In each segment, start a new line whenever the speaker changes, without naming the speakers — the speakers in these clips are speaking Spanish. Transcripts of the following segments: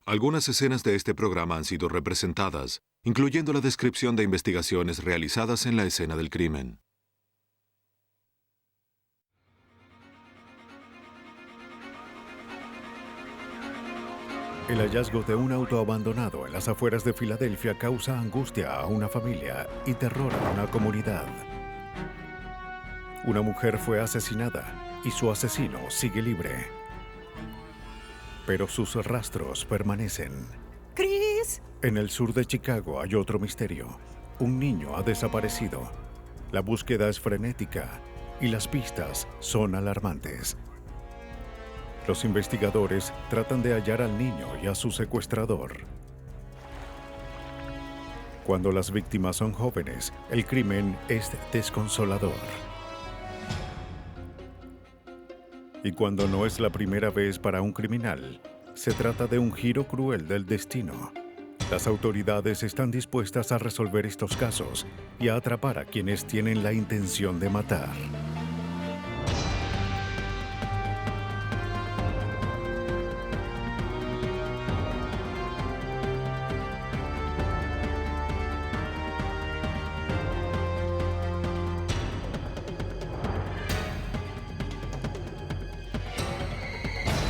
Algunas escenas de este programa han sido representadas, incluyendo la descripción de investigaciones realizadas en la escena del crimen.
El hallazgo de un auto abandonado en las afueras de Filadelfia causa angustia a una familia y terror a una comunidad. Una mujer fue asesinada y su asesino sigue libre. Pero sus rastros permanecen.
¡Chris!
En el sur de Chicago hay otro misterio. Un niño ha desaparecido. La búsqueda es frenética y las pistas son alarmantes. Los investigadores tratan de hallar al niño y a su secuestrador. Cuando las víctimas son jóvenes, el crimen es desconsolador. Y cuando no es la primera vez para un criminal, se trata de un giro cruel del destino. Las autoridades están dispuestas a resolver estos casos y a atrapar a quienes tienen la intención de matar.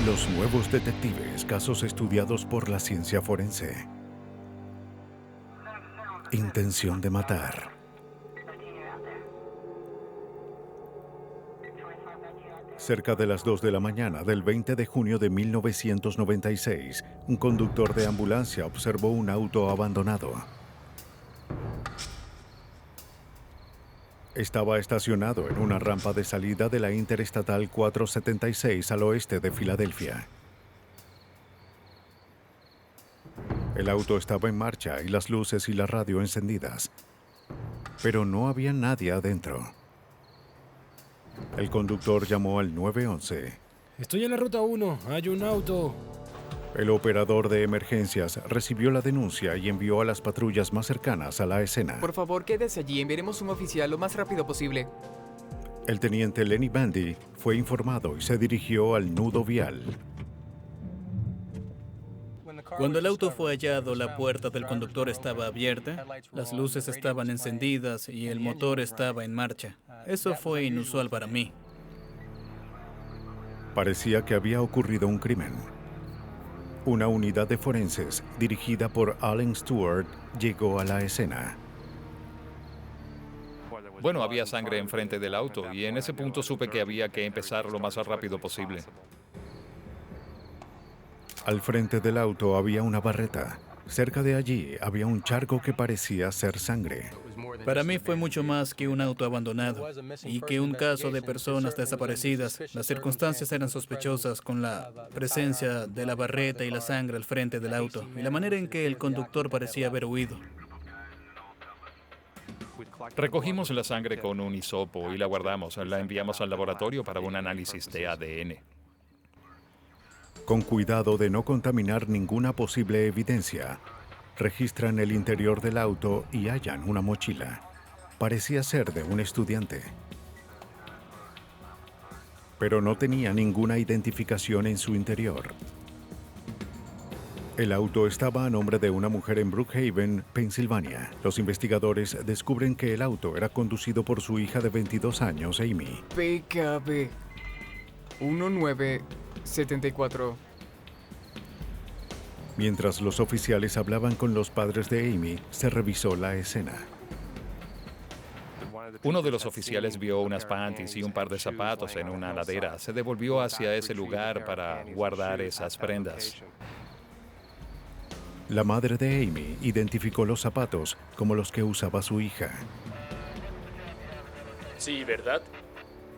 Los nuevos detectives, casos estudiados por la ciencia forense. Intención de matar. Cerca de las 2 de la mañana del 20 de junio de 1996, un conductor de ambulancia observó un auto abandonado. Estaba estacionado en una rampa de salida de la Interestatal 476 al oeste de Filadelfia. El auto estaba en marcha y las luces y la radio encendidas, pero no había nadie adentro. El conductor llamó al 911.
Estoy en la ruta 1, hay un auto.
El operador de emergencias recibió la denuncia y envió a las patrullas más cercanas a la escena.
Por favor, quédese allí. Enviaremos un oficial lo más rápido posible.
El teniente Lenny Bandy fue informado y se dirigió al nudo vial.
Cuando el auto fue hallado, la puerta del conductor estaba abierta, las luces estaban encendidas y el motor estaba en marcha. Eso fue inusual para mí.
Parecía que había ocurrido un crimen. Una unidad de forenses, dirigida por Alan Stewart, llegó a la escena.
Bueno, había sangre enfrente del auto y en ese punto supe que había que empezar lo más rápido posible.
Al frente del auto había una barreta. Cerca de allí había un charco que parecía ser sangre.
Para mí fue mucho más que un auto abandonado y que un caso de personas desaparecidas. Las circunstancias eran sospechosas con la presencia de la barreta y la sangre al frente del auto y la manera en que el conductor parecía haber huido.
Recogimos la sangre con un hisopo y la guardamos. La enviamos al laboratorio para un análisis de ADN.
Con cuidado de no contaminar ninguna posible evidencia, registran el interior del auto y hallan una mochila. Parecía ser de un estudiante. Pero no tenía ninguna identificación en su interior. El auto estaba a nombre de una mujer en Brookhaven, Pensilvania. Los investigadores descubren que el auto era conducido por su hija de 22 años, Amy.
PKB 1974.
Mientras los oficiales hablaban con los padres de Amy, se revisó la escena.
Uno de los oficiales vio unas panties y un par de zapatos en una ladera. Se devolvió hacia ese lugar para guardar esas prendas.
La madre de Amy identificó los zapatos como los que usaba su hija.
Sí, ¿verdad?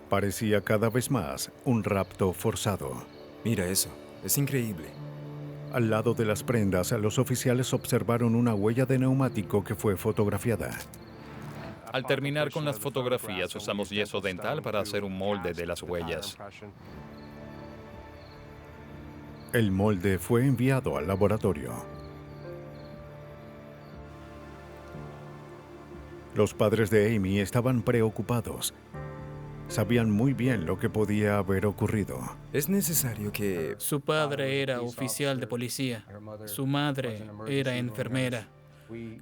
Parecía cada vez más un rapto forzado.
Mira eso, es increíble.
Al lado de las prendas, los oficiales observaron una huella de neumático que fue fotografiada.
Al terminar con las fotografías, usamos yeso dental para hacer un molde de las huellas.
El molde fue enviado al laboratorio. Los padres de Amy estaban preocupados. sabían muy bien lo que podía haber ocurrido.
Es necesario que...
Su padre era oficial de policía. Su madre era enfermera.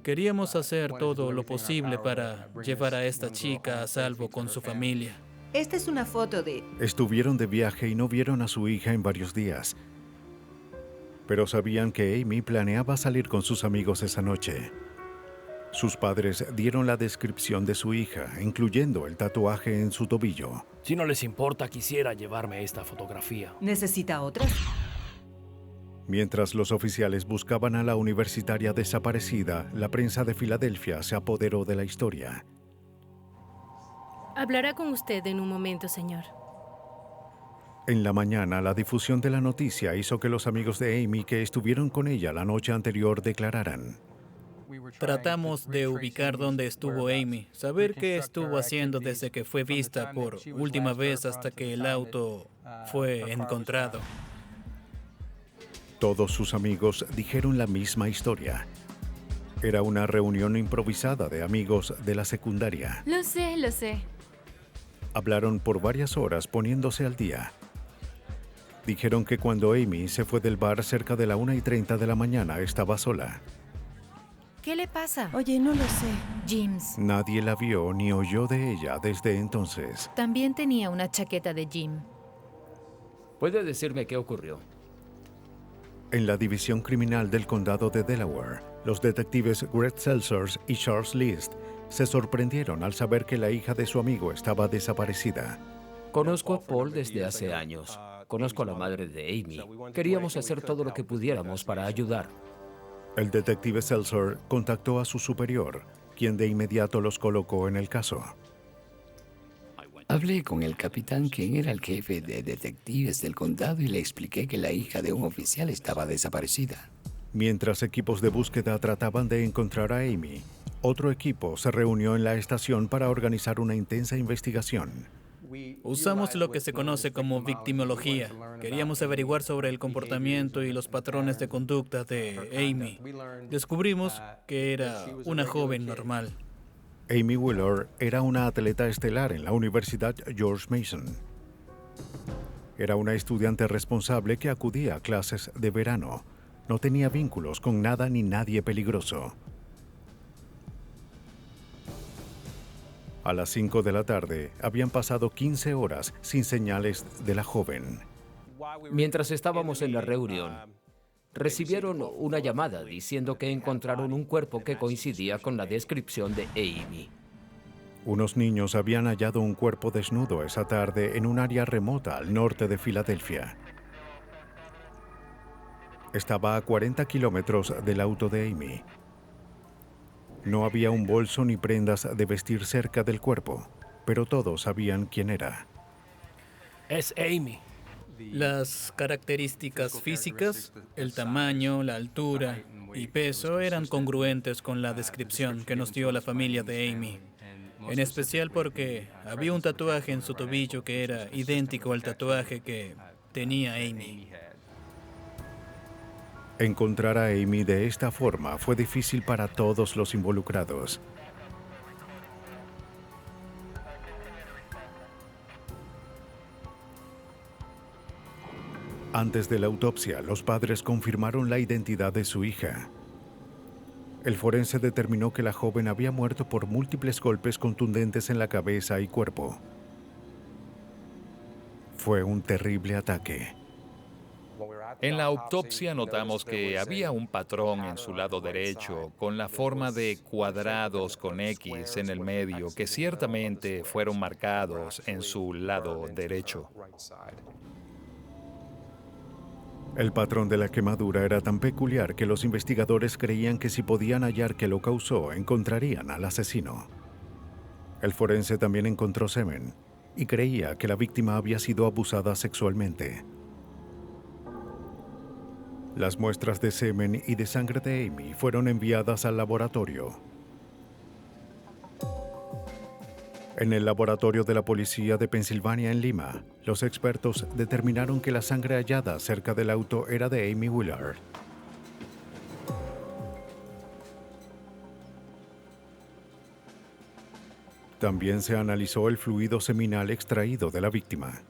Queríamos hacer todo lo posible para llevar a esta chica a salvo con su familia.
Esta es una foto de...
Estuvieron de viaje y no vieron a su hija en varios días. Pero sabían que Amy planeaba salir con sus amigos esa noche. Sus padres dieron la descripción de su hija, incluyendo el tatuaje en su tobillo.
Si no les importa, quisiera llevarme esta fotografía.
¿Necesita otras?
Mientras los oficiales buscaban a la universitaria desaparecida, la prensa de Filadelfia se apoderó de la historia.
Hablará con usted en un momento, señor.
En la mañana, la difusión de la noticia hizo que los amigos de Amy que estuvieron con ella la noche anterior declararan.
Tratamos de ubicar dónde estuvo Amy, saber qué estuvo haciendo desde que fue vista por última vez hasta que el auto fue encontrado.
Todos sus amigos dijeron la misma historia. Era una reunión improvisada de amigos de la secundaria.
Lo sé, lo sé.
Hablaron por varias horas poniéndose al día. Dijeron que cuando Amy se fue del bar cerca de la 1:30 de la mañana estaba sola.
¿Qué le pasa?
Oye, no lo sé.
James.
Nadie la vio ni oyó de ella desde entonces.
También tenía una chaqueta de Jim.
¿Puede decirme qué ocurrió?
En la división criminal del condado de Delaware, los detectives Greg Seltzers y Charles List se sorprendieron al saber que la hija de su amigo estaba desaparecida.
Conozco a Paul desde hace años. Conozco a la madre de Amy. Queríamos hacer todo lo que pudiéramos para ayudar.
El detective Seltzer contactó a su superior, quien de inmediato los colocó en el caso.
Hablé con el capitán, quien era el jefe de detectives del condado, y le expliqué que la hija de un oficial estaba desaparecida.
Mientras equipos de búsqueda trataban de encontrar a Amy, otro equipo se reunió en la estación para organizar una intensa investigación.
Usamos lo que se conoce como victimología. Queríamos averiguar sobre el comportamiento y los patrones de conducta de Amy. Descubrimos que era una joven normal.
Amy Wheeler era una atleta estelar en la Universidad George Mason. Era una estudiante responsable que acudía a clases de verano. No tenía vínculos con nada ni nadie peligroso. A las 5 de la tarde, habían pasado 15 horas sin señales de la joven.
Mientras estábamos en la reunión, recibieron una llamada diciendo que encontraron un cuerpo que coincidía con la descripción de Amy.
Unos niños habían hallado un cuerpo desnudo esa tarde en un área remota al norte de Filadelfia. Estaba a 40 kilómetros del auto de Amy. No había un bolso ni prendas de vestir cerca del cuerpo, pero todos sabían quién era.
Es Amy.
Las características físicas, el tamaño, la altura y peso eran congruentes con la descripción que nos dio la familia de Amy. En especial porque había un tatuaje en su tobillo que era idéntico al tatuaje que tenía Amy.
Encontrar a Amy de esta forma fue difícil para todos los involucrados. Antes de la autopsia, los padres confirmaron la identidad de su hija. El forense determinó que la joven había muerto por múltiples golpes contundentes en la cabeza y cuerpo. Fue un terrible ataque.
En la autopsia notamos que había un patrón en su lado derecho con la forma de cuadrados con X en el medio que ciertamente fueron marcados en su lado derecho.
El patrón de la quemadura era tan peculiar que los investigadores creían que si podían hallar qué lo causó, encontrarían al asesino. El forense también encontró semen y creía que la víctima había sido abusada sexualmente. Las muestras de semen y de sangre de Amy fueron enviadas al laboratorio. En el laboratorio de la policía de Pensilvania en Lima, los expertos determinaron que la sangre hallada cerca del auto era de Amy Wheeler. También se analizó el fluido seminal extraído de la víctima.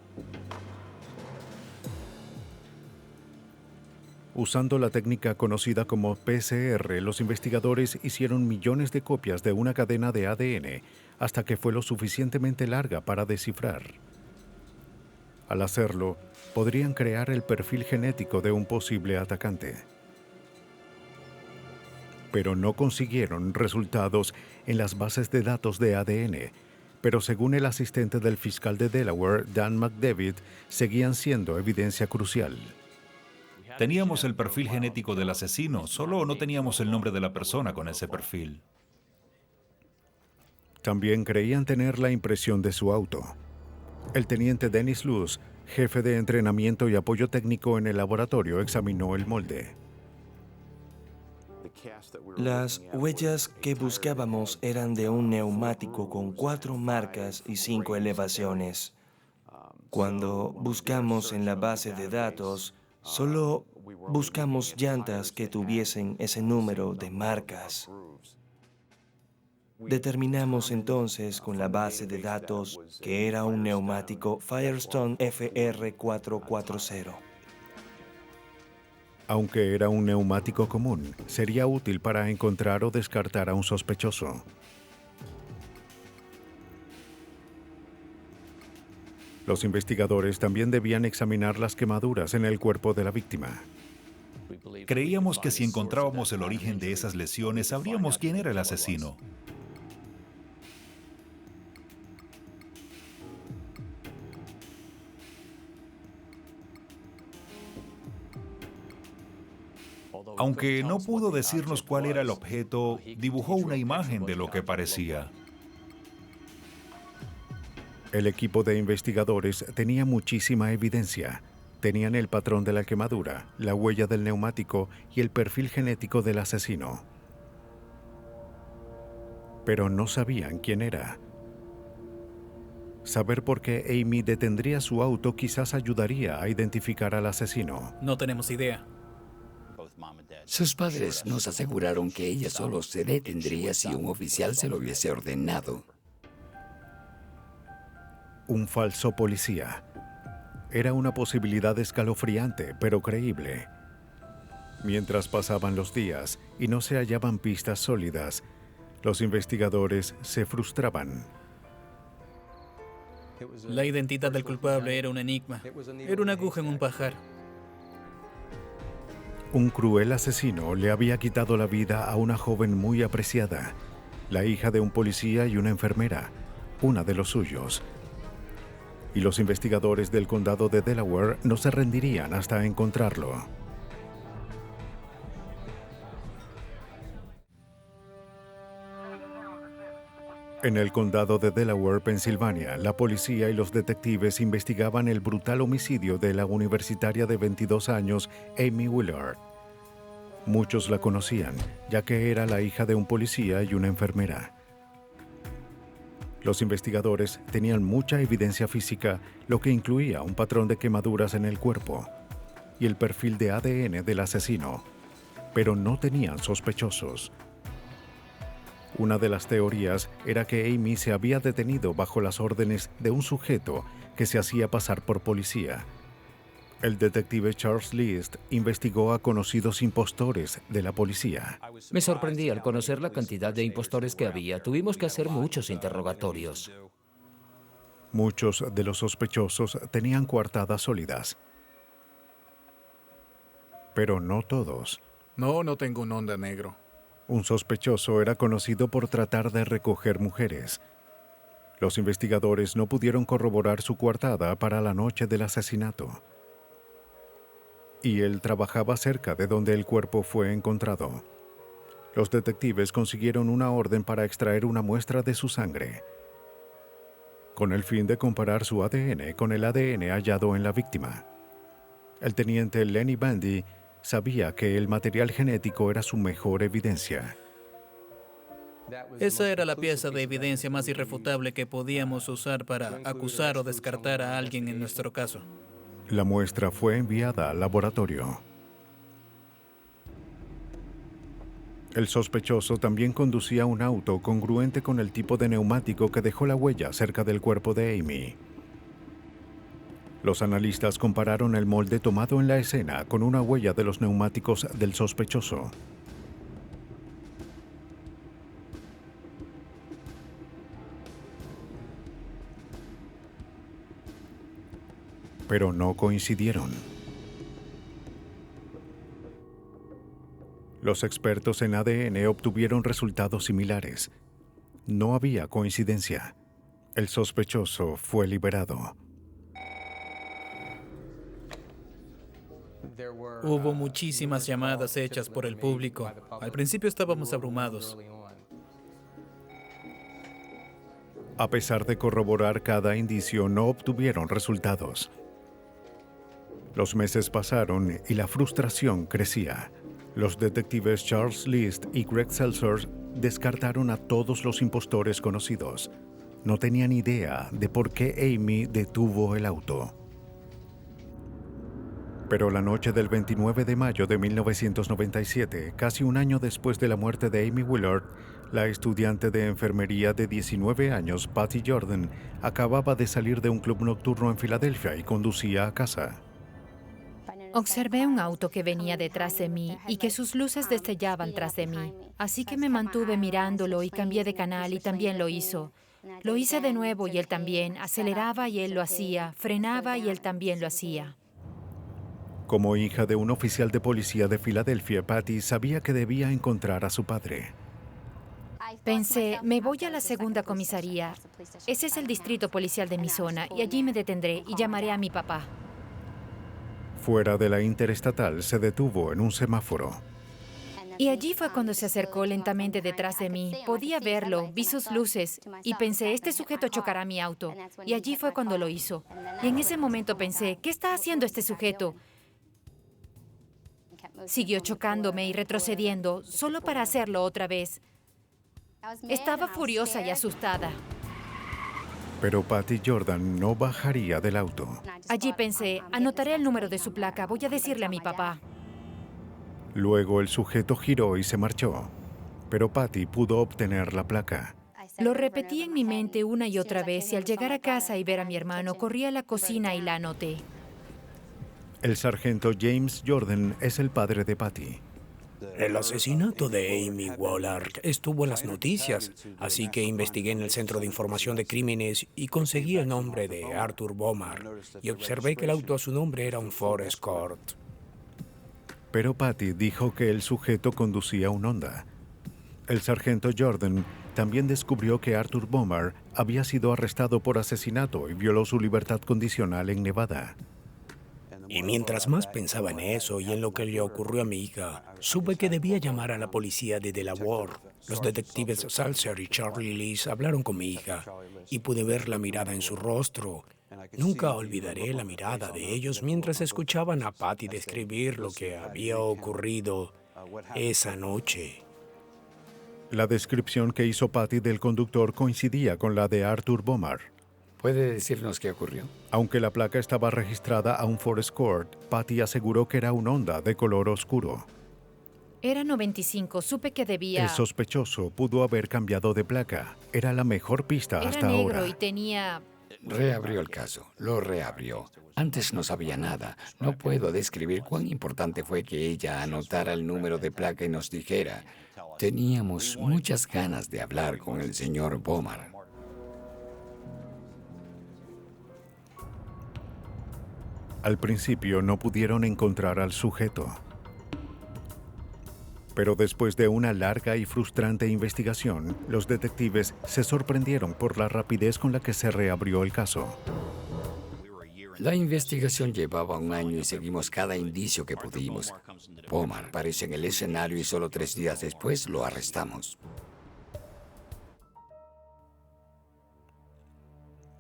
Usando la técnica conocida como PCR, los investigadores hicieron millones de copias de una cadena de ADN hasta que fue lo suficientemente larga para descifrar. Al hacerlo, podrían crear el perfil genético de un posible atacante. Pero no consiguieron resultados en las bases de datos de ADN, pero según el asistente del fiscal de Delaware, Dan McDavid, seguían siendo evidencia crucial.
Teníamos el perfil genético del asesino, solo no teníamos el nombre de la persona con ese perfil.
También creían tener la impresión de su auto. El teniente Dennis Luce, jefe de entrenamiento y apoyo técnico en el laboratorio, examinó el molde.
Las huellas que buscábamos eran de un neumático con 4 marcas y 5 elevaciones. Cuando buscamos en la base de datos, solo buscamos llantas que tuviesen ese número de marcas. Determinamos entonces con la base de datos que era un neumático Firestone FR440.
Aunque era un neumático común, sería útil para encontrar o descartar a un sospechoso. Los investigadores también debían examinar las quemaduras en el cuerpo de la víctima.
Creíamos que si encontrábamos el origen de esas lesiones, sabríamos quién era el asesino. Aunque no pudo decirnos cuál era el objeto, dibujó una imagen de lo que parecía.
El equipo de investigadores tenía muchísima evidencia. Tenían el patrón de la quemadura, la huella del neumático y el perfil genético del asesino. Pero no sabían quién era. Saber por qué Amy detendría su auto quizás ayudaría a identificar al asesino.
No tenemos idea.
Sus padres nos aseguraron que ella solo se detendría si un oficial se lo hubiese ordenado.
Un falso policía. Era una posibilidad escalofriante, pero creíble. Mientras pasaban los días y no se hallaban pistas sólidas, los investigadores se frustraban.
La identidad del culpable era un enigma. Era una aguja en un pajar.
Un cruel asesino le había quitado la vida a una joven muy apreciada, la hija de un policía y una enfermera, una de los suyos. Y los investigadores del condado de Delaware no se rendirían hasta encontrarlo. En el condado de Delaware, Pensilvania, la policía y los detectives investigaban el brutal homicidio de la universitaria de 22 años, Amy Willard. Muchos la conocían, ya que era la hija de un policía y una enfermera. Los investigadores tenían mucha evidencia física, lo que incluía un patrón de quemaduras en el cuerpo y el perfil de ADN del asesino, pero no tenían sospechosos. Una de las teorías era que Amy se había detenido bajo las órdenes de un sujeto que se hacía pasar por policía. El detective Charles List investigó a conocidos impostores de la policía.
Me sorprendí al conocer la cantidad de impostores que había. Tuvimos que hacer muchos interrogatorios.
Muchos de los sospechosos tenían coartadas sólidas, pero no todos.
No tengo un Honda negro.
Un sospechoso era conocido por tratar de recoger mujeres. Los investigadores no pudieron corroborar su coartada para la noche del asesinato. Y él trabajaba cerca de donde el cuerpo fue encontrado. Los detectives consiguieron una orden para extraer una muestra de su sangre, con el fin de comparar su ADN con el ADN hallado en la víctima. El teniente Lenny Bandy sabía que el material genético era su mejor evidencia.
Esa era la pieza de evidencia más irrefutable que podíamos usar para acusar o descartar a alguien en nuestro caso.
La muestra fue enviada al laboratorio. El sospechoso también conducía un auto congruente con el tipo de neumático que dejó la huella cerca del cuerpo de Amy. Los analistas compararon el molde tomado en la escena con una huella de los neumáticos del sospechoso. Pero no coincidieron. Los expertos en ADN obtuvieron resultados similares. No había coincidencia. El sospechoso fue liberado.
Hubo muchísimas llamadas hechas por el público. Al principio estábamos abrumados.
A pesar de corroborar cada indicio, no obtuvieron resultados. Los meses pasaron y la frustración crecía. Los detectives Charles List y Greg Seltzer descartaron a todos los impostores conocidos. No tenían idea de por qué Amy detuvo el auto. Pero la noche del 29 de mayo de 1997, casi un año después de la muerte de Amy Willard, la estudiante de enfermería de 19 años, Patty Jordan, acababa de salir de un club nocturno en Filadelfia y conducía a casa.
Observé un auto que venía detrás de mí y que sus luces destellaban tras de mí. Así que me mantuve mirándolo y cambié de canal y también lo hizo. Lo hice de nuevo y él también. Aceleraba y él lo hacía. Frenaba y él también lo hacía.
Como hija de un oficial de policía de Filadelfia, Patty sabía que debía encontrar a su padre.
Pensé, me voy a la segunda comisaría. Ese es el distrito policial de mi zona y allí me detendré y llamaré a mi papá.
Fuera de la interestatal, se detuvo en un semáforo.
Y allí fue cuando se acercó lentamente detrás de mí. Podía verlo, vi sus luces y pensé, este sujeto chocará mi auto. Y allí fue cuando lo hizo. Y en ese momento pensé, ¿qué está haciendo este sujeto? Siguió chocándome y retrocediendo, solo para hacerlo otra vez. Estaba furiosa y asustada.
Pero Patty Jordan no bajaría del auto.
Allí pensé, anotaré el número de su placa, voy a decirle a mi papá.
Luego el sujeto giró y se marchó, pero Patty pudo obtener la placa.
Lo repetí en mi mente una y otra vez y al llegar a casa y ver a mi hermano, corrí a la cocina y la anoté.
El sargento James Jordan es el padre de Patty.
El asesinato de Amy Willard estuvo en las noticias, así que investigué en el Centro de Información de Crímenes y conseguí el nombre de Arthur Bomar y observé que el auto a su nombre era un Ford Escort.
Pero Patty dijo que el sujeto conducía un Honda. El sargento Jordan también descubrió que Arthur Bomar había sido arrestado por asesinato y violó su libertad condicional en Nevada.
Y mientras más pensaba en eso y en lo que le ocurrió a mi hija, supe que debía llamar a la policía de Delaware. Los detectives Seltzer y Charlie List hablaron con mi hija y pude ver la mirada en su rostro. Nunca olvidaré la mirada de ellos mientras escuchaban a Patty describir lo que había ocurrido esa noche.
La descripción que hizo Patty del conductor coincidía con la de Arthur Bomar.
¿Puede decirnos qué ocurrió?
Aunque la placa estaba registrada a un Ford Escort, Patty aseguró que era un Honda de color oscuro.
Era 95, supe que debía...
El sospechoso pudo haber cambiado de placa. Era la mejor pista hasta
ahora. Era negro
ahora.
Y tenía...
Reabrió el caso, lo reabrió. Antes no sabía nada. No puedo describir cuán importante fue que ella anotara el número de placa y nos dijera. Teníamos muchas ganas de hablar con el señor Bomar.
Al principio no pudieron encontrar al sujeto. Pero después de una larga y frustrante investigación, los detectives se sorprendieron por la rapidez con la que se reabrió el caso.
La investigación llevaba un año y seguimos cada indicio que pudimos. Bomar apareció en el escenario y solo 3 días después lo arrestamos.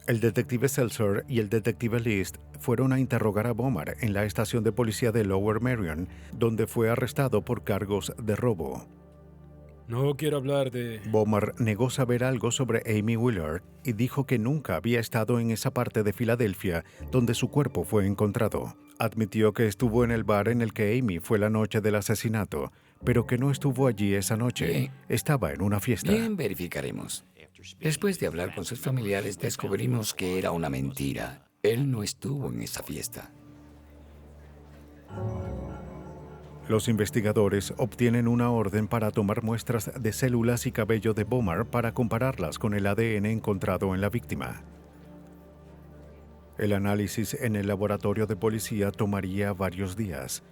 El detective Seltzer y el detective List fueron a interrogar a Bomar en la estación de policía de Lower Merion, donde fue arrestado por cargos de robo.
No quiero hablar de...
Bomar negó saber algo sobre Amy Willard y dijo que nunca había estado en esa parte de Filadelfia donde su cuerpo fue encontrado. Admitió que estuvo en el bar en el que Amy fue la noche del asesinato, pero que no estuvo allí esa noche.
Bien.
Estaba en una fiesta.
Bien, verificaremos. Después de hablar con sus familiares, descubrimos que era una mentira. Él no estuvo en esa fiesta.
Los investigadores obtienen una orden para tomar muestras de células y cabello de Bomar para compararlas con el ADN encontrado en la víctima. El análisis en el laboratorio de policía tomaría varios días.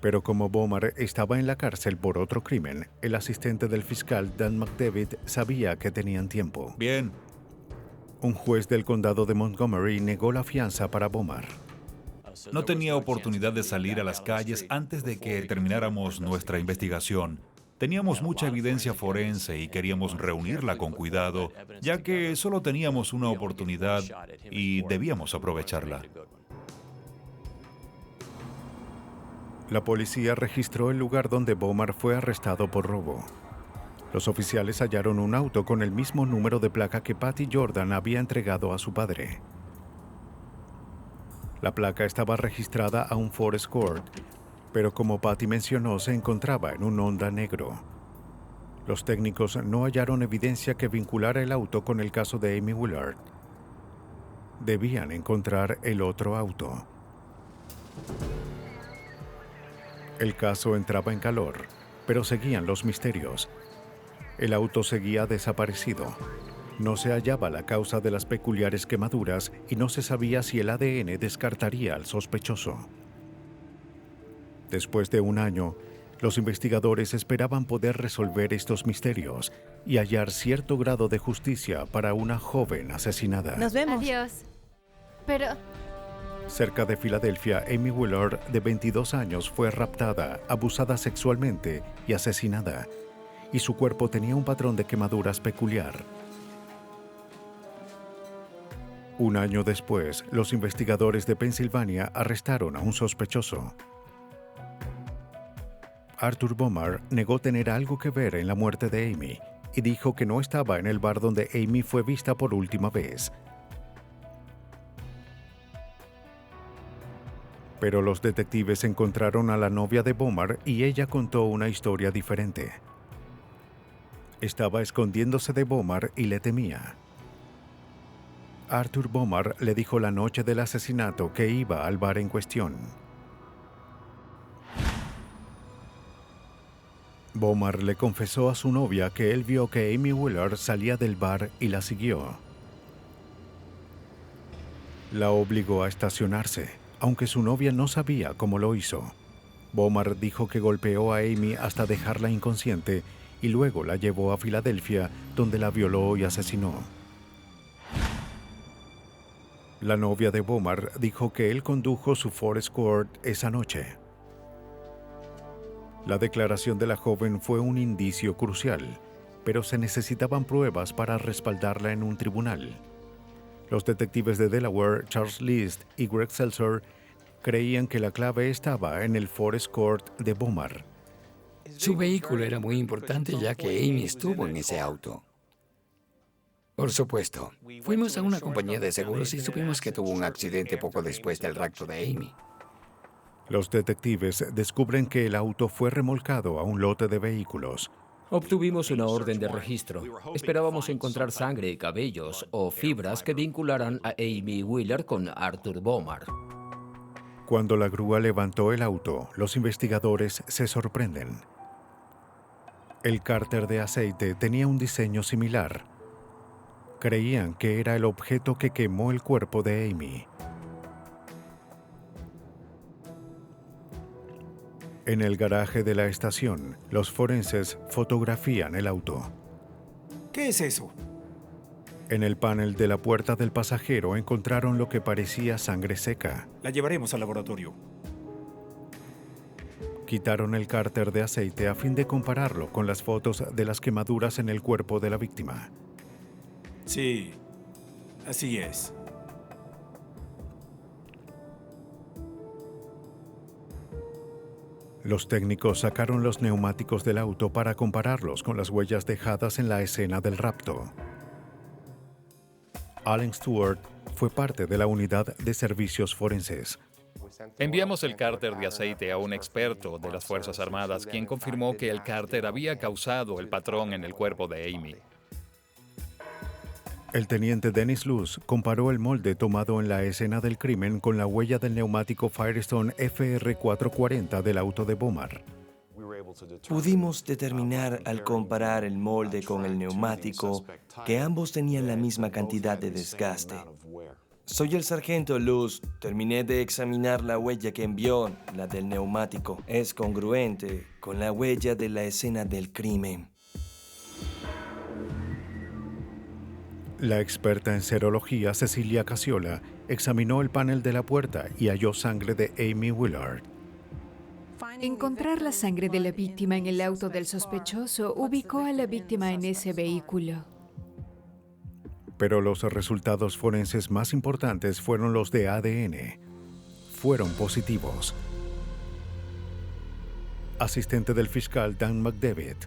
Pero como Bomar estaba en la cárcel por otro crimen, el asistente del fiscal Dan McDavid sabía que tenían tiempo.
Bien.
Un juez del condado de Montgomery negó la fianza para Bomar.
No tenía oportunidad de salir a las calles antes de que termináramos nuestra investigación. Teníamos mucha evidencia forense y queríamos reunirla con cuidado, ya que solo teníamos una oportunidad y debíamos aprovecharla.
La policía registró el lugar donde Bomar fue arrestado por robo. Los oficiales hallaron un auto con el mismo número de placa que Patty Jordan había entregado a su padre. La placa estaba registrada a un Ford Escort, pero como Patty mencionó, se encontraba en un Honda negro. Los técnicos no hallaron evidencia que vinculara el auto con el caso de Amy Willard. Debían encontrar el otro auto. El caso entraba en calor, pero seguían los misterios. El auto seguía desaparecido. No se hallaba la causa de las peculiares quemaduras y no se sabía si el ADN descartaría al sospechoso. Después de un año, los investigadores esperaban poder resolver estos misterios y hallar cierto grado de justicia para una joven asesinada.
Nos vemos.
Adiós. Pero...
Cerca de Filadelfia, Amy Willard, de 22 años, fue raptada, abusada sexualmente y asesinada, y su cuerpo tenía un patrón de quemaduras peculiar. Un año después, los investigadores de Pensilvania arrestaron a un sospechoso. Arthur Bomar negó tener algo que ver en la muerte de Amy y dijo que no estaba en el bar donde Amy fue vista por última vez. Pero los detectives encontraron a la novia de Bomar y ella contó una historia diferente. Estaba escondiéndose de Bomar y le temía. Arthur Bomar le dijo la noche del asesinato que iba al bar en cuestión. Bomar le confesó a su novia que él vio que Amy Willard salía del bar y la siguió. La obligó a estacionarse, aunque su novia no sabía cómo lo hizo. Bomar dijo que golpeó a Amy hasta dejarla inconsciente y luego la llevó a Filadelfia, donde la violó y asesinó. La novia de Bomar dijo que él condujo su Ford Escort esa noche. La declaración de la joven fue un indicio crucial, pero se necesitaban pruebas para respaldarla en un tribunal. Los detectives de Delaware, Charles List y Greg Seltzer, creían que la clave estaba en el Ford Escort de Bomar.
Su vehículo era muy importante ya que Amy estuvo en ese auto. Por supuesto, fuimos a una compañía de seguros y supimos que tuvo un accidente poco después del rapto de Amy.
Los detectives descubren que el auto fue remolcado a un lote de vehículos.
Obtuvimos una orden de registro. Esperábamos encontrar sangre, cabellos o fibras que vincularan a Amy Willard con Arthur Bomar.
Cuando la grúa levantó el auto, los investigadores se sorprenden. El cárter de aceite tenía un diseño similar. Creían que era el objeto que quemó el cuerpo de Amy. En el garaje de la estación, los forenses fotografían el auto.
¿Qué es eso?
En el panel de la puerta del pasajero encontraron lo que parecía sangre seca.
La llevaremos al laboratorio.
Quitaron el cárter de aceite a fin de compararlo con las fotos de las quemaduras en el cuerpo de la víctima.
Sí, así es.
Los técnicos sacaron los neumáticos del auto para compararlos con las huellas dejadas en la escena del rapto. Alan Stewart fue parte de la unidad de servicios forenses.
Enviamos el cárter de aceite a un experto de las Fuerzas Armadas, quien confirmó que el cárter había causado el patrón en el cuerpo de Amy.
El teniente Dennis Luz comparó el molde tomado en la escena del crimen con la huella del neumático Firestone FR440 del auto de Bomar.
Pudimos determinar al comparar el molde con el neumático que ambos tenían la misma cantidad de desgaste. Soy el sargento Luz. Terminé de examinar la huella que envió, la del neumático. Es congruente con la huella de la escena del crimen.
La experta en serología Cecilia Casiola examinó el panel de la puerta y halló sangre de Amy Willard.
Encontrar la sangre de la víctima en el auto del sospechoso ubicó a la víctima en ese vehículo.
Pero los resultados forenses más importantes fueron los de ADN. Fueron positivos. Asistente del fiscal Dan McDevitt.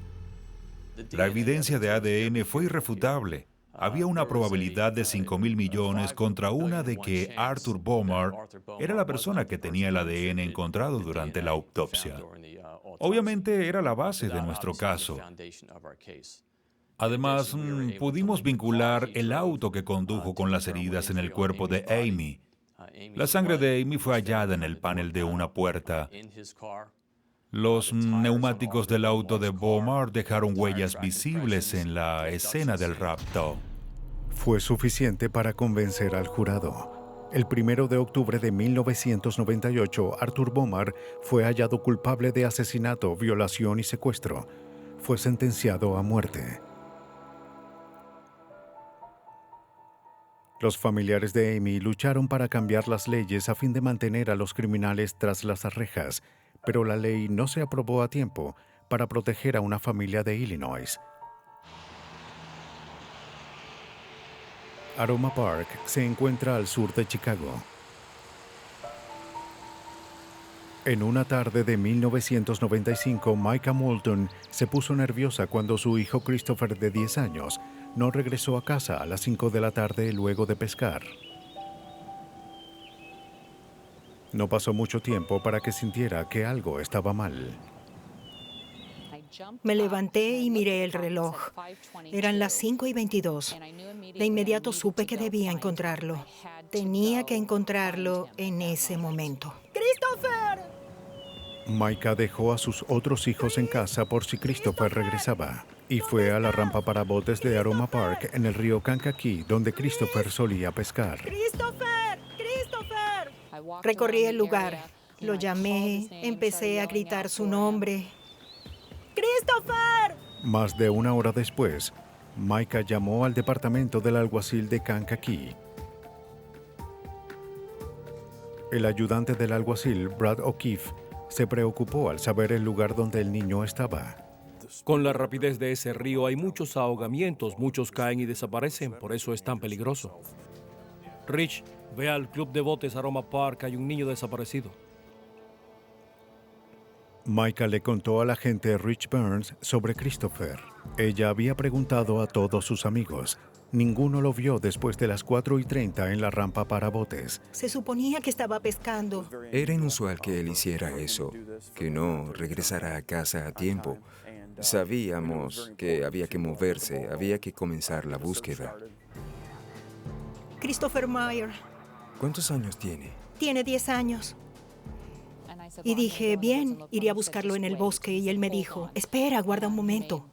La evidencia de ADN fue irrefutable. Había una probabilidad de 5.000 millones contra una de que Arthur Bomar era la persona que tenía el ADN encontrado durante la autopsia. Obviamente era la base de nuestro caso. Además, pudimos vincular el auto que condujo con las heridas en el cuerpo de Amy. La sangre de Amy fue hallada en el panel de una puerta. Los neumáticos del auto de Bomar dejaron huellas visibles en la escena del rapto.
Fue suficiente para convencer al jurado. El 1 de octubre de 1998, Arthur Bomar fue hallado culpable de asesinato, violación y secuestro. Fue sentenciado a muerte. Los familiares de Amy lucharon para cambiar las leyes a fin de mantener a los criminales tras las rejas, pero la ley no se aprobó a tiempo para proteger a una familia de Illinois. Aroma Park se encuentra al sur de Chicago. En una tarde de 1995, Micah Moulton se puso nerviosa cuando su hijo Christopher, de 10 años, no regresó a casa a las 5 de la tarde luego de pescar. No pasó mucho tiempo para que sintiera que algo estaba mal.
Me levanté y miré el reloj. Eran las 5:22. De inmediato supe que debía encontrarlo. Tenía que encontrarlo en ese momento. ¡Christopher!
Micah dejó a sus otros hijos en casa por si Christopher regresaba y fue a la rampa para botes de Aroma Park en el río Kankakee, donde Christopher solía pescar.
¡Christopher! ¡Christopher! Recorrí el lugar. Lo llamé, empecé a gritar su nombre. ¡Christopher!
Más de una hora después, Micah llamó al departamento del alguacil de Kankakee. El ayudante del alguacil, Brad O'Keefe, se preocupó al saber el lugar donde el niño estaba.
Con la rapidez de ese río hay muchos ahogamientos, muchos caen y desaparecen, por eso es tan peligroso. Rich, ve al club de botes Aroma Park, hay un niño desaparecido.
Micah le contó al agente Rich Burns sobre Christopher. Ella había preguntado a todos sus amigos. Ninguno lo vio después de las 4:30 en la rampa para botes.
Se suponía que estaba pescando.
Era inusual que él hiciera eso, que no regresara a casa a tiempo. Sabíamos que había que moverse, había que comenzar la búsqueda.
Christopher Meyer.
¿Cuántos años tiene?
Tiene 10 años. Y dije, bien, iré a buscarlo en el bosque. Y él me dijo, espera, guarda un momento.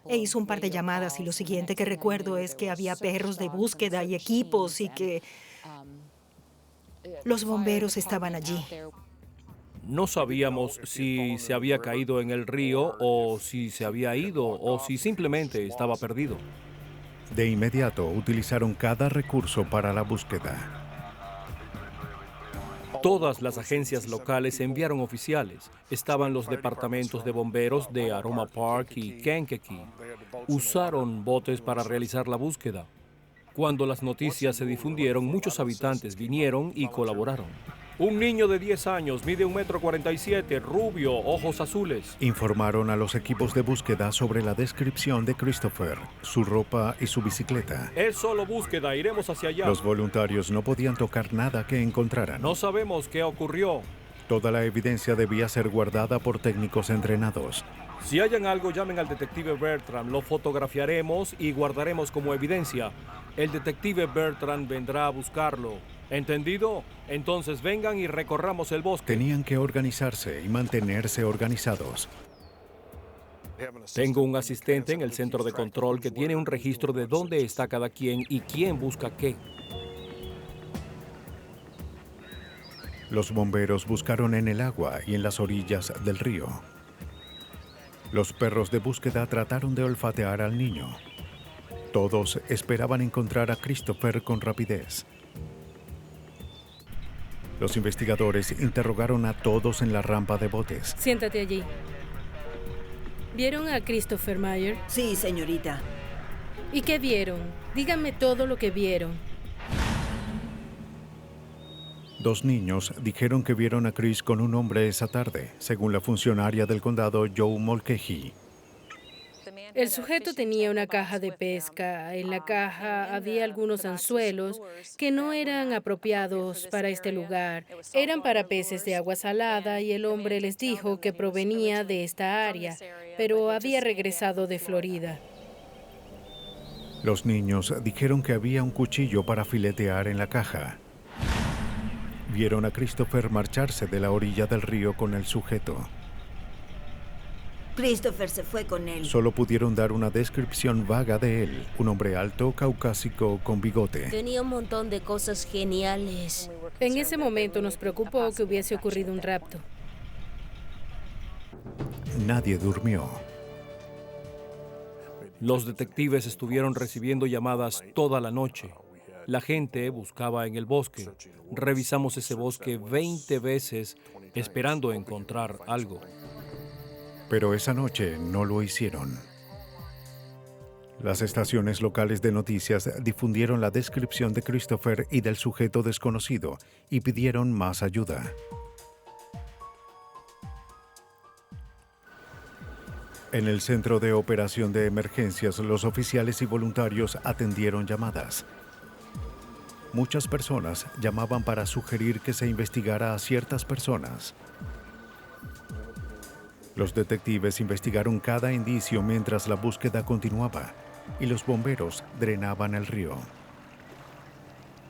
E hizo un par de llamadas y lo siguiente que recuerdo es que había perros de búsqueda y equipos y que los bomberos estaban allí.
No sabíamos si se había caído en el río o si se había ido o si simplemente estaba perdido.
De inmediato utilizaron cada recurso para la búsqueda.
Todas las agencias locales enviaron oficiales. Estaban los departamentos de bomberos de Aroma Park y Kankakee. Usaron botes para realizar la búsqueda. Cuando las noticias se difundieron, muchos habitantes vinieron y colaboraron. Un niño de 10 años, mide 1,47 m, rubio, ojos azules.
Informaron a los equipos de búsqueda sobre la descripción de Christopher, su ropa y su bicicleta.
Es solo búsqueda, iremos hacia allá.
Los voluntarios no podían tocar nada que encontraran.
No sabemos qué ocurrió.
Toda la evidencia debía ser guardada por técnicos entrenados.
Si hayan algo, llamen al detective Bertrand. Lo fotografiaremos y guardaremos como evidencia. El detective Bertrand vendrá a buscarlo. ¿Entendido? Entonces vengan y recorramos el bosque.
Tenían que organizarse y mantenerse organizados.
Tengo un asistente en el centro de control que tiene un registro de dónde está cada quien y quién busca qué.
Los bomberos buscaron en el agua y en las orillas del río. Los perros de búsqueda trataron de olfatear al niño. Todos esperaban encontrar a Christopher con rapidez. Los investigadores interrogaron a todos en la rampa de botes.
Siéntate allí. ¿Vieron a Christopher Meyer?
Sí, señorita.
¿Y qué vieron? Díganme todo lo que vieron.
2 niños dijeron que vieron a Chris con un hombre esa tarde, según la funcionaria del condado Joe Mulcahy.
El sujeto tenía una caja de pesca. En la caja había algunos anzuelos que no eran apropiados para este lugar. Eran para peces de agua salada y el hombre les dijo que provenía de esta área, pero había regresado de Florida.
Los niños dijeron que había un cuchillo para filetear en la caja. Vieron a Christopher marcharse de la orilla del río con el sujeto.
Christopher se fue con él.
Solo pudieron dar una descripción vaga de él, un hombre alto, caucásico, con bigote.
Tenía un montón de cosas geniales.
En ese momento nos preocupó que hubiese ocurrido un rapto.
Nadie durmió.
Los detectives estuvieron recibiendo llamadas toda la noche. La gente buscaba en el bosque. Revisamos ese bosque 20 veces esperando encontrar algo.
Pero esa noche no lo hicieron. Las estaciones locales de noticias difundieron la descripción de Christopher y del sujeto desconocido y pidieron más ayuda. En el centro de operación de emergencias, los oficiales y voluntarios atendieron llamadas. Muchas personas llamaban para sugerir que se investigara a ciertas personas. Los detectives investigaron cada indicio mientras la búsqueda continuaba y los bomberos drenaban el río.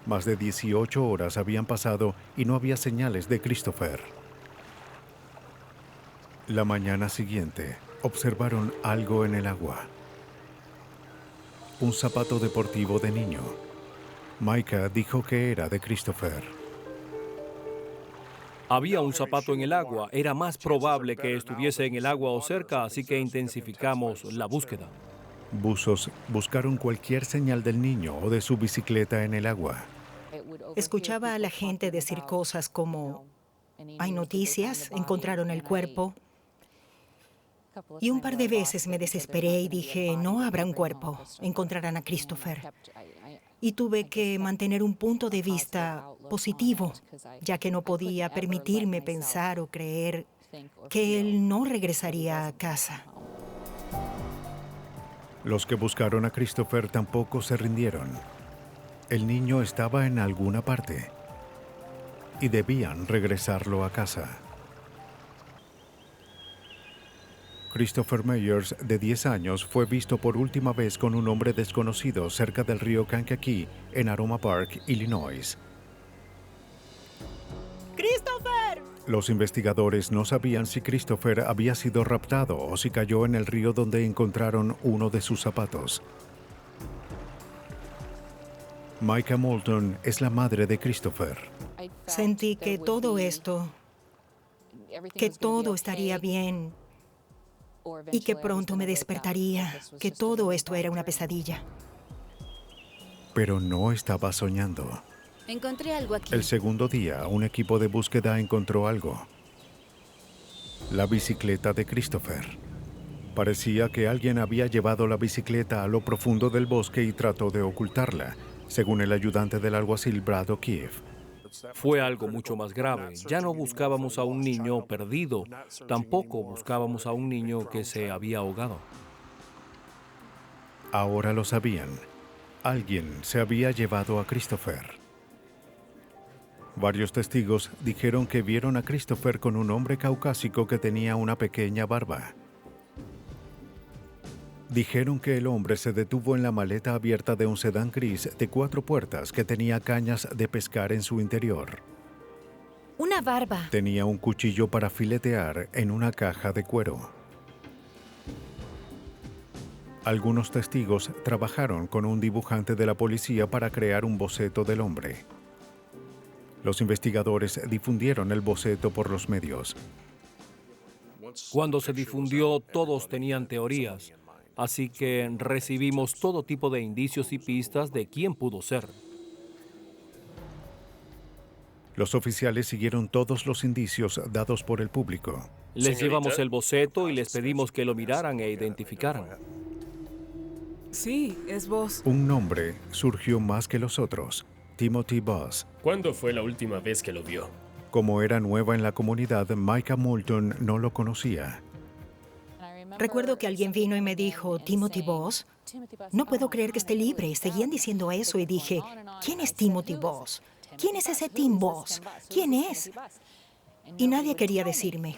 Más de 18 horas habían pasado y no había señales de Christopher. La mañana siguiente, observaron algo en el agua. Un zapato deportivo de niño. Micah dijo que era de Christopher.
Había un zapato en el agua. Era más probable que estuviese en el agua o cerca, así que intensificamos la búsqueda.
Buzos buscaron cualquier señal del niño o de su bicicleta en el agua.
Escuchaba a la gente decir cosas como: hay noticias, encontraron el cuerpo. Y un par de veces me desesperé y dije: no habrá un cuerpo, encontrarán a Christopher. Y tuve que mantener un punto de vista positivo, ya que no podía permitirme pensar o creer que él no regresaría a casa.
Los que buscaron a Christopher tampoco se rindieron. El niño estaba en alguna parte y debían regresarlo a casa. Christopher Meyers, de 10 años, fue visto por última vez con un hombre desconocido cerca del río Kankakee, en Aroma Park, Illinois.
¡Christopher!
Los investigadores no sabían si Christopher había sido raptado o si cayó en el río donde encontraron uno de sus zapatos. Micah Moulton es la madre de Christopher.
Sentí que todo estaría bien y que pronto me despertaría, que todo esto era una pesadilla.
Pero no estaba soñando.
Encontré algo aquí.
El segundo día, un equipo de búsqueda encontró algo. La bicicleta de Christopher. Parecía que alguien había llevado la bicicleta a lo profundo del bosque y trató de ocultarla, según el ayudante del alguacil Brad O'Keefe.
Fue algo mucho más grave. Ya no buscábamos a un niño perdido, tampoco buscábamos a un niño que se había ahogado.
Ahora lo sabían. Alguien se había llevado a Christopher. Varios testigos dijeron que vieron a Christopher con un hombre caucásico que tenía una pequeña barba. Dijeron que el hombre se detuvo en la maleta abierta de un sedán gris de 4 puertas que tenía cañas de pescar en su interior.
Una barba.
Tenía un cuchillo para filetear en una caja de cuero. Algunos testigos trabajaron con un dibujante de la policía para crear un boceto del hombre. Los investigadores difundieron el boceto por los medios.
Cuando se difundió, todos tenían teorías, así que recibimos todo tipo de indicios y pistas de quién pudo ser.
Los oficiales siguieron todos los indicios dados por el público.
Les llevamos el boceto y les pedimos que lo miraran e identificaran.
Sí, es vos.
Un nombre surgió más que los otros: Timothy Boss.
¿Cuándo fue la última vez que lo vio?
Como era nueva en la comunidad, Micah Moulton no lo conocía.
Recuerdo que alguien vino y me dijo, ¿Timothy Boss? No puedo creer que esté libre. Seguían diciendo eso y dije, ¿quién es Timothy Boss? ¿Quién es ese Tim Boss? ¿Quién es? Y nadie quería decirme.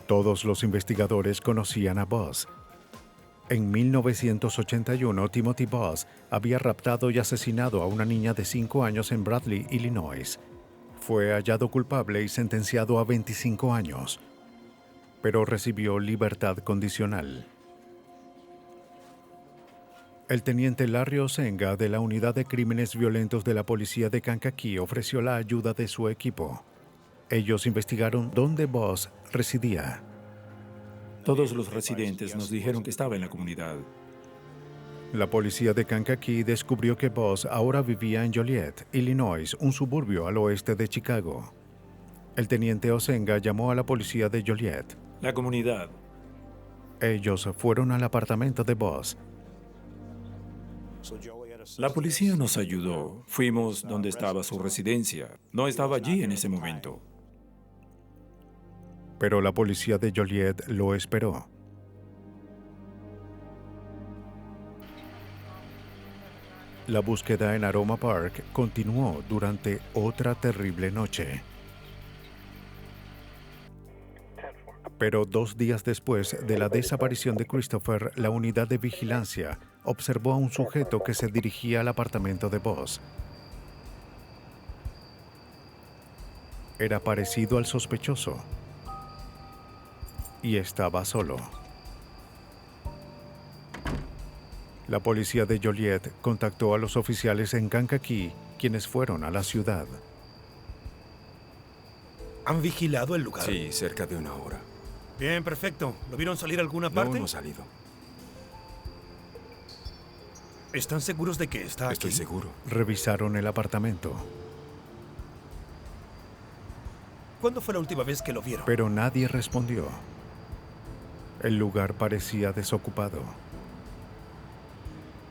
Todos los investigadores conocían a Boss. En 1981, Timothy Boss había raptado y asesinado a una niña de 5 años en Bradley, Illinois. Fue hallado culpable y sentenciado a 25 años, pero recibió libertad condicional. El teniente Larry Osenga de la Unidad de Crímenes Violentos de la Policía de Kankakee ofreció la ayuda de su equipo. Ellos investigaron dónde Boss residía.
Todos los residentes nos dijeron que estaba en la comunidad.
La policía de Kankakee descubrió que Boss ahora vivía en Joliet, Illinois, un suburbio al oeste de Chicago. El teniente Osenga llamó a la policía de Joliet.
La comunidad.
Ellos fueron al apartamento de Boss.
La policía nos ayudó. Fuimos donde estaba su residencia. No estaba allí en ese momento.
Pero la policía de Joliet lo esperó. La búsqueda en Aroma Park continuó durante otra terrible noche. Pero 2 días después de la desaparición de Christopher, la unidad de vigilancia observó a un sujeto que se dirigía al apartamento de Boss. Era parecido al sospechoso y estaba solo. La policía de Joliet contactó a los oficiales en Kankakee, quienes fueron a la ciudad.
¿Han vigilado el lugar?
Sí, cerca de 1 hora.
Bien, perfecto. ¿Lo vieron salir a alguna parte?
No hemos salido.
¿Están seguros de que está aquí?
Estoy seguro.
Revisaron el apartamento.
¿Cuándo fue la última vez que lo vieron?
Pero nadie respondió. El lugar parecía desocupado.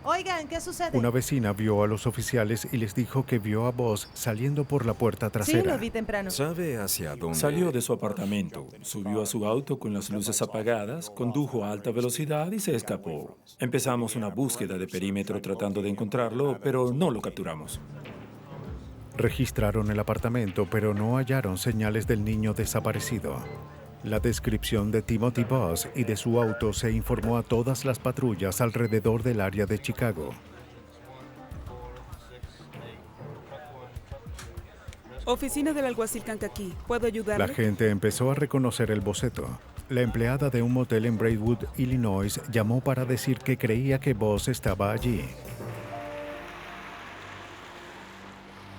Oigan, ¿qué sucede?
Una vecina vio a los oficiales y les dijo que vio a Boss saliendo por la puerta trasera.
Sí, lo vi temprano.
¿Sabe hacia dónde?
Salió de su apartamento, subió a su auto con las luces apagadas, condujo a alta velocidad y se escapó. Empezamos una búsqueda de perímetro tratando de encontrarlo, pero no lo capturamos.
Registraron el apartamento, pero no hallaron señales del niño desaparecido. La descripción de Timothy Boss y de su auto se informó a todas las patrullas alrededor del área de Chicago.
Oficina del alguacil Kankakee. ¿Puedo ayudarle?
La gente empezó a reconocer el boceto. La empleada de un motel en Braidwood, Illinois, llamó para decir que creía que Boss estaba allí.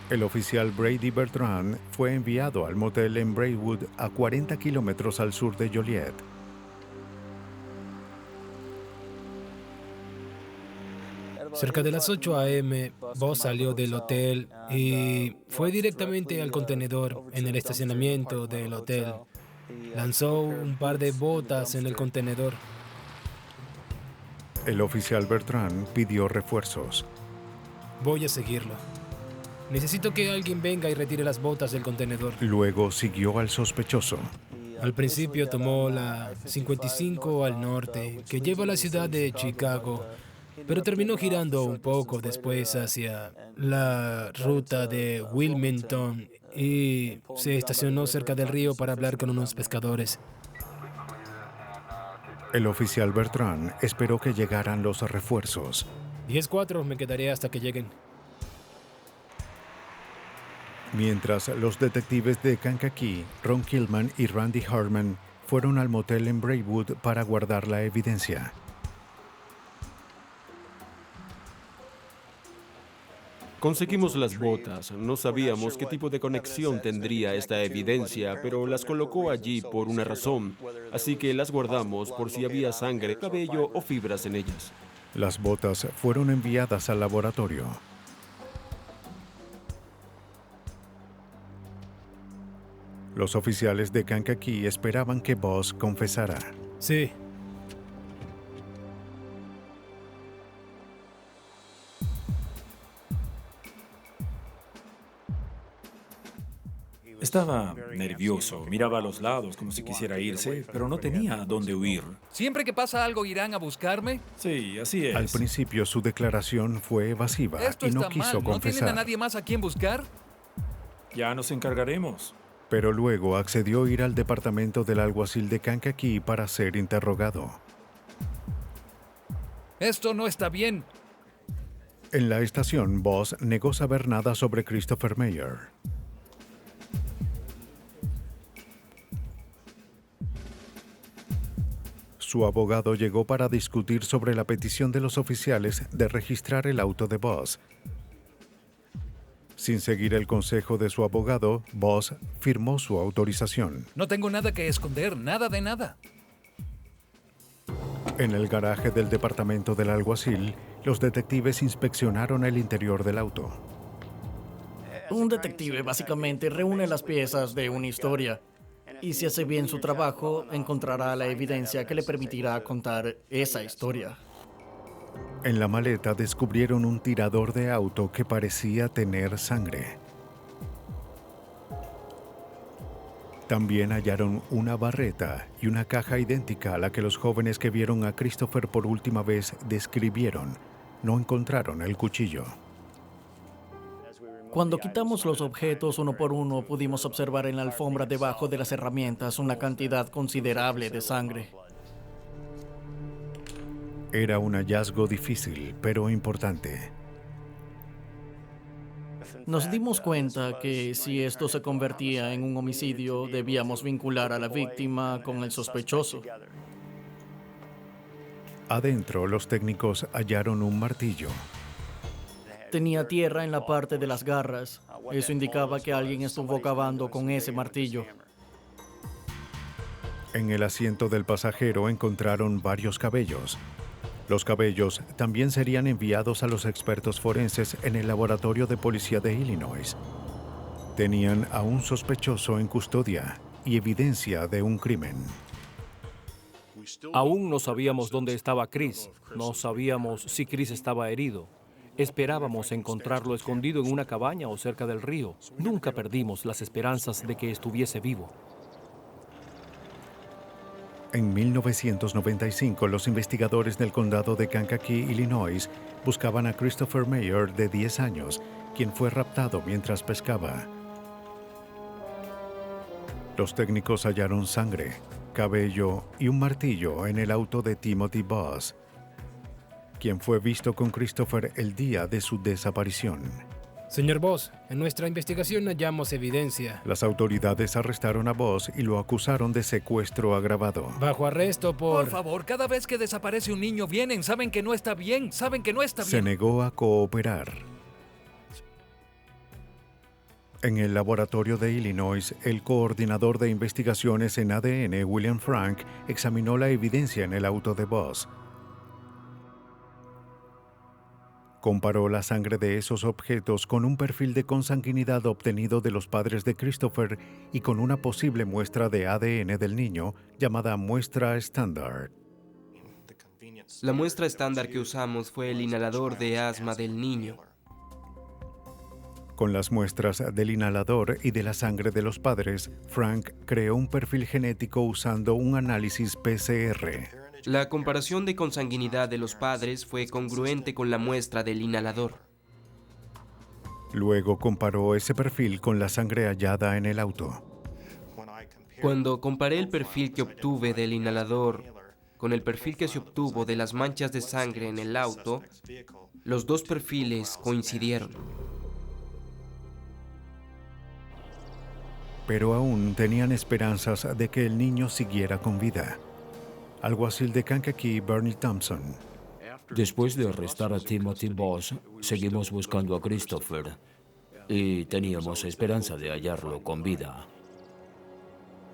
El oficial Brady Bertrand fue enviado al motel en Braidwood, a 40 kilómetros al sur de Joliet.
Cerca de las 8 a.m., Boss salió del hotel y fue directamente al contenedor en el estacionamiento del hotel. Lanzó un par de botas en el contenedor.
El oficial Bertrand pidió refuerzos.
Voy a seguirlo. Necesito que alguien venga y retire las botas del contenedor.
Luego siguió al sospechoso.
Al principio tomó la 55 al norte, que lleva a la ciudad de Chicago, pero terminó girando un poco después hacia la ruta de Wilmington y se estacionó cerca del río para hablar con unos pescadores.
El oficial Bertrand esperó que llegaran los refuerzos.
10-4, me quedaré hasta que lleguen.
Mientras los detectives de Kankakee, Ron Killman y Randy Hartman, fueron al motel en Braywood para guardar la evidencia.
Conseguimos las botas. No sabíamos qué tipo de conexión tendría esta evidencia, pero las colocó allí por una razón. Así que las guardamos por si había sangre, cabello o fibras en ellas.
Las botas fueron enviadas al laboratorio. Los oficiales de Kankakee esperaban que Boss confesara.
Sí.
Estaba nervioso, miraba a los lados como si quisiera irse, pero no tenía a dónde huir.
¿Siempre que pasa algo irán a buscarme?
Sí, así es.
Al principio su declaración fue evasiva
Esto
y no
está
quiso
mal. ¿No
confesar.
tienen a nadie más a quien buscar?
Ya nos encargaremos.
Pero luego accedió a ir al departamento del alguacil de Kankakee para ser interrogado.
Esto no está bien.
En la estación, Boss negó saber nada sobre Christopher Mayer. Su abogado llegó para discutir sobre la petición de los oficiales de registrar el auto de Boss. Sin seguir el consejo de su abogado, Boss firmó su autorización.
No tengo nada que esconder, nada de nada.
En el garaje del departamento del alguacil, los detectives inspeccionaron el interior del auto.
Un detective básicamente reúne las piezas de una historia y si hace bien su trabajo, encontrará la evidencia que le permitirá contar esa historia.
En la maleta descubrieron un tirador de auto que parecía tener sangre. También hallaron una barreta y una caja idéntica a la que los jóvenes que vieron a Christopher por última vez describieron. No encontraron el cuchillo.
Cuando quitamos los objetos uno por uno, pudimos observar en la alfombra debajo de las herramientas una cantidad considerable de sangre.
Era un hallazgo difícil, pero importante.
Nos dimos cuenta que si esto se convertía en un homicidio, debíamos vincular a la víctima con el sospechoso.
Adentro, los técnicos hallaron un martillo.
Tenía tierra en la parte de las garras. Eso indicaba que alguien estuvo cavando con ese martillo.
En el asiento del pasajero encontraron varios cabellos. Los cabellos también serían enviados a los expertos forenses en el laboratorio de policía de Illinois. Tenían a un sospechoso en custodia y evidencia de un crimen.
Aún no sabíamos dónde estaba Chris. No sabíamos si Chris estaba herido. Esperábamos encontrarlo escondido en una cabaña o cerca del río. Nunca perdimos las esperanzas de que estuviese vivo.
En 1995, los investigadores del condado de Kankakee, Illinois, buscaban a Christopher Mayer, de 10 años, quien fue raptado mientras pescaba. Los técnicos hallaron sangre, cabello y un martillo en el auto de Timothy Boss, quien fue visto con Christopher el día de su desaparición.
Señor Boss, en nuestra investigación hallamos evidencia.
Las autoridades arrestaron a Boss y lo acusaron de secuestro agravado.
Bajo arresto
Por favor, cada vez que desaparece un niño vienen, saben que no está bien, saben que no está bien.
Se negó a cooperar. En el laboratorio de Illinois, el coordinador de investigaciones en ADN, William Frank, examinó la evidencia en el auto de Boss. Comparó la sangre de esos objetos con un perfil de consanguinidad obtenido de los padres de Christopher y con una posible muestra de ADN del niño llamada muestra estándar.
La muestra estándar que usamos fue el inhalador de asma del niño.
Con las muestras del inhalador y de la sangre de los padres, Frank creó un perfil genético usando un análisis PCR.
La comparación de consanguinidad de los padres fue congruente con la muestra del inhalador.
Luego comparó ese perfil con la sangre hallada en el auto.
Cuando comparé el perfil que obtuve del inhalador con el perfil que se obtuvo de las manchas de sangre en el auto, los dos perfiles coincidieron.
Pero aún tenían esperanzas de que el niño siguiera con vida. Alguacil de Kankakee, Bernie Thompson.
Después de arrestar a Timothy Boss, seguimos buscando a Christopher y teníamos esperanza de hallarlo con vida.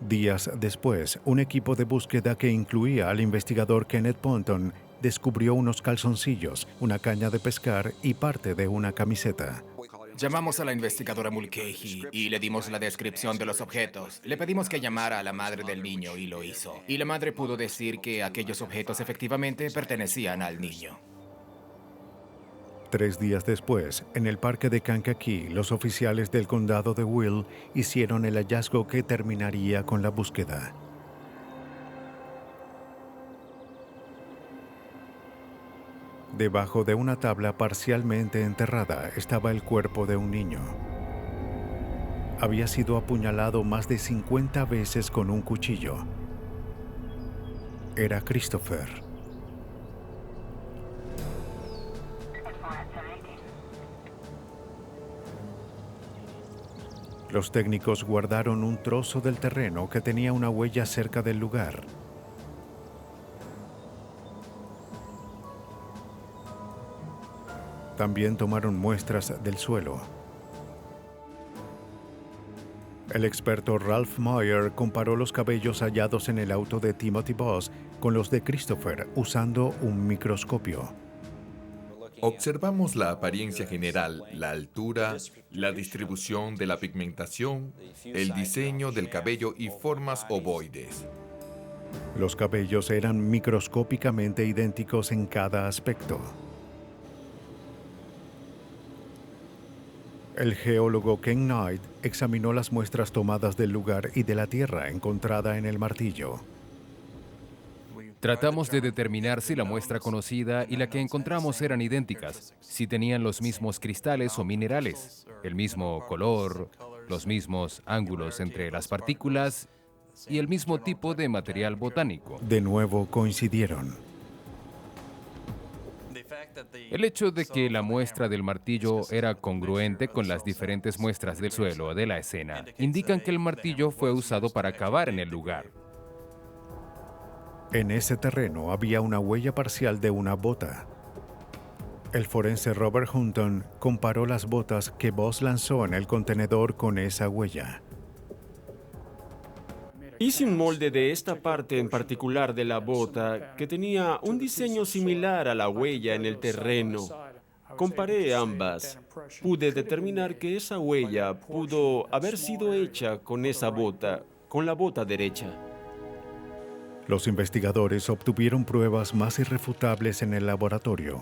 Días después, un equipo de búsqueda que incluía al investigador Kenneth Ponton descubrió unos calzoncillos, una caña de pescar y parte de una camiseta.
Llamamos a la investigadora Mulcahy y le dimos la descripción de los objetos. Le pedimos que llamara a la madre del niño y lo hizo. Y la madre pudo decir que aquellos objetos efectivamente pertenecían al niño.
3 días después, en el parque de Kankakee, los oficiales del condado de Will hicieron el hallazgo que terminaría con la búsqueda. Debajo de una tabla parcialmente enterrada estaba el cuerpo de un niño. Había sido apuñalado más de 50 veces con un cuchillo. Era Christopher. Los técnicos guardaron un trozo del terreno que tenía una huella cerca del lugar. También tomaron muestras del suelo. El experto Ralph Meyer comparó los cabellos hallados en el auto de Timothy Boss con los de Christopher usando un microscopio.
Observamos la apariencia general, la altura, la distribución de la pigmentación, el diseño del cabello y formas ovoides.
Los cabellos eran microscópicamente idénticos en cada aspecto. El geólogo Ken Knight examinó las muestras tomadas del lugar y de la tierra encontrada en el martillo.
Tratamos de determinar si la muestra conocida y la que encontramos eran idénticas, si tenían los mismos cristales o minerales, el mismo color, los mismos ángulos entre las partículas y el mismo tipo de material botánico.
De nuevo coincidieron.
El hecho de que la muestra del martillo era congruente con las diferentes muestras del suelo de la escena indican que el martillo fue usado para cavar en el lugar.
En ese terreno había una huella parcial de una bota. El forense Robert Hunton comparó las botas que Boss lanzó en el contenedor con esa huella.
Hice un molde de esta parte en particular de la bota que tenía un diseño similar a la huella en el terreno. Comparé ambas. Pude determinar que esa huella pudo haber sido hecha con esa bota, con la bota derecha.
Los investigadores obtuvieron pruebas más irrefutables en el laboratorio.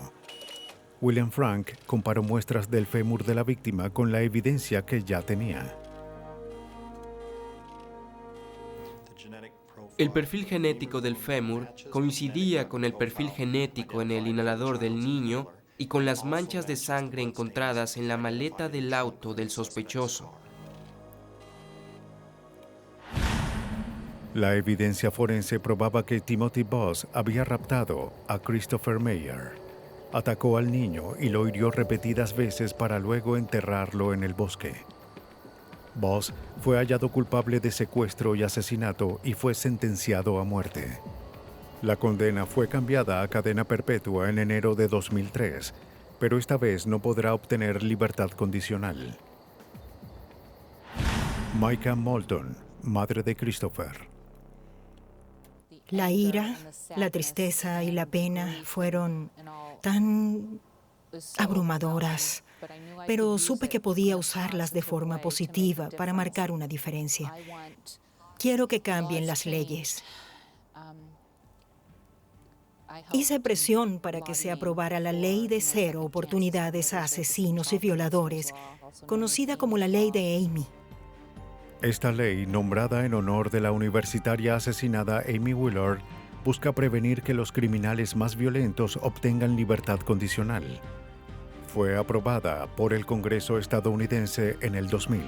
William Frank comparó muestras del fémur de la víctima con la evidencia que ya tenía.
El perfil genético del fémur coincidía con el perfil genético en el inhalador del niño y con las manchas de sangre encontradas en la maleta del auto del sospechoso.
La evidencia forense probaba que Timothy Boss había raptado a Christopher Meyer. Atacó al niño y lo hirió repetidas veces para luego enterrarlo en el bosque. Boss fue hallado culpable de secuestro y asesinato y fue sentenciado a muerte. La condena fue cambiada a cadena perpetua en enero de 2003, pero esta vez no podrá obtener libertad condicional. Micah Moulton, madre de Christopher.
La ira, la tristeza y la pena fueron tan abrumadoras, pero supe que podía usarlas de forma positiva para marcar una diferencia. Quiero que cambien las leyes. Hice presión para que se aprobara la Ley de Cero Oportunidades a Asesinos y Violadores, conocida como la Ley de Amy.
Esta ley, nombrada en honor de la universitaria asesinada Amy Willard, busca prevenir que los criminales más violentos obtengan libertad condicional. Fue aprobada por el Congreso estadounidense en el 2000.